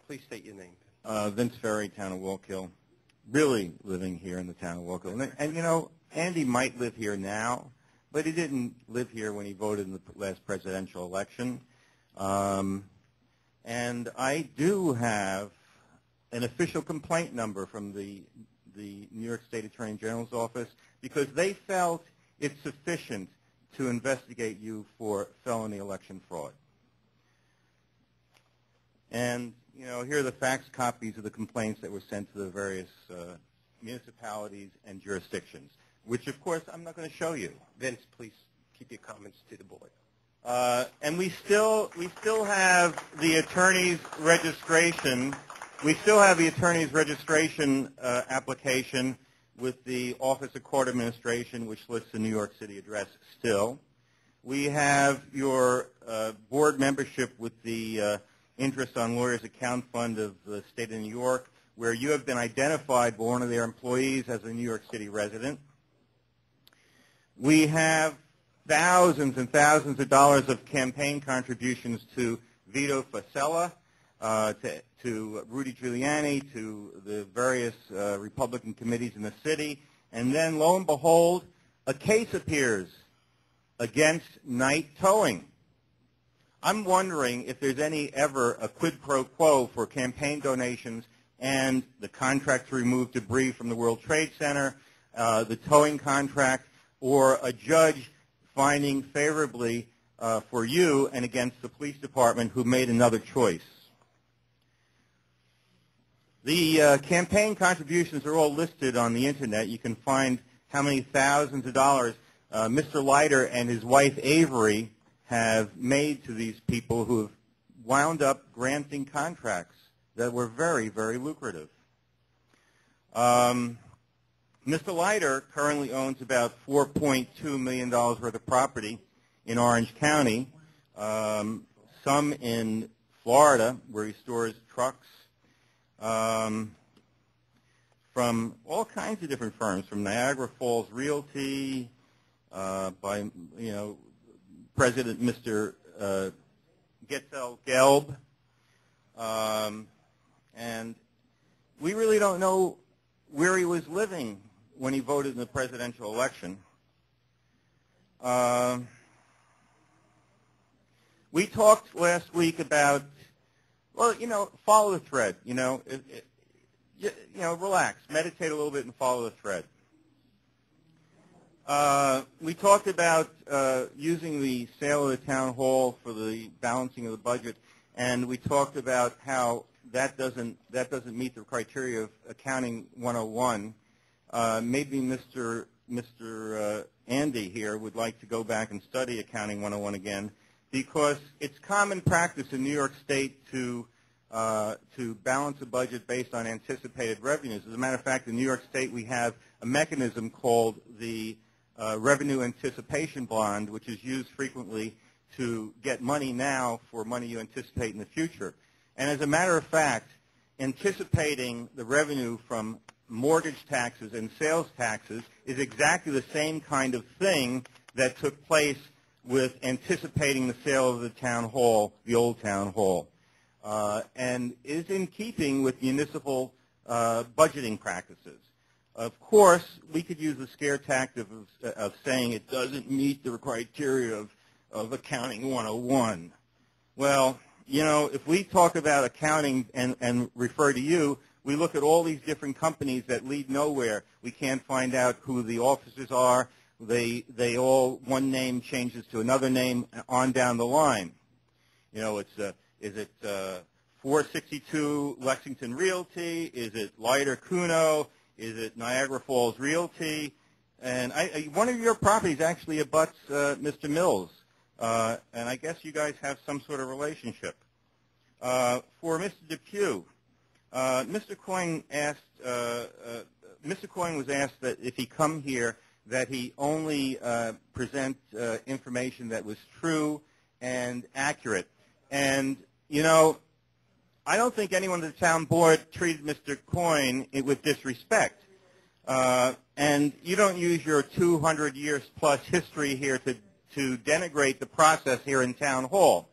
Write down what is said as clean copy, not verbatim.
Please state your name. Vince Ferry, town of Wallkill. Really living here in the town of Wallkill. And you know, Andy might live here now, but he didn't live here when he voted in the last presidential election. And I do have an official complaint number from the New York State Attorney General's office because they felt it's sufficient to investigate you for felony election fraud. And, you know, here are the fax copies of the complaints that were sent to the various municipalities and jurisdictions, which, of course, I'm not going to show you. Vince, please keep your comments to the board. And we still have the attorney's registration. We still have the attorney's registration application with the Office of Court Administration, which lists the New York City address still. We have your board membership with the Interest on Lawyers Account Fund of the State of New York, where you have been identified by one of their employees as a New York City resident. We have thousands and thousands of dollars of campaign contributions to Vito Fossella, to Rudy Giuliani, to the various Republican committees in the city. And then, lo and behold, a case appears against night towing. I'm wondering if there's ever a quid pro quo for campaign donations and the contract to remove debris from the World Trade Center, the towing contract, or a judge finding favorably for you and against the police department who made another choice. The campaign contributions are all listed on the Internet. You can find how many thousands of dollars Mr. Leiter and his wife Avery have made to these people who have wound up granting contracts that were very, very lucrative. Mr. Leiter currently owns about $4.2 million worth of property in Orange County, some in Florida where he stores trucks, from all kinds of different firms, from Niagara Falls Realty, by, you know, President Mr. Getzel Gelb, and we really don't know where he was living when he voted in the presidential election. We talked last week about, well, you know, follow the thread. You know, relax, meditate a little bit, and follow the thread. We talked about using the sale of the town hall for the balancing of the budget, and we talked about how that doesn't meet the criteria of Accounting 101. Maybe Mr. Andy here would like to go back and study Accounting 101 again, because it's common practice in New York State to balance a budget based on anticipated revenues. As a matter of fact, in New York State we have a mechanism called the revenue anticipation bond, which is used frequently to get money now for money you anticipate in the future. And as a matter of fact, anticipating the revenue from mortgage taxes and sales taxes is exactly the same kind of thing that took place with anticipating the sale of the town hall, the old town hall, and is in keeping with municipal budgeting practices. Of course, we could use the scare tactic of saying it doesn't meet the criteria of Accounting 101. Well, you know, if we talk about accounting and refer to you, we look at all these different companies that lead nowhere. We can't find out who the officers are. They all, one name changes to another name on down the line. You know, is it 462 Lexington Realty? Is it Leiter Kuno? Is it Niagara Falls Realty? And one of your properties actually abuts Mr. Mills, and I guess you guys have some sort of relationship. For Mr. Depew, Mr. Coyne was asked that if he come here, that he only present information that was true and accurate. And, you know, I don't think anyone at the town board treated Mr. Coyne with disrespect. And you don't use your 200 years plus history here to denigrate the process here in Town Hall.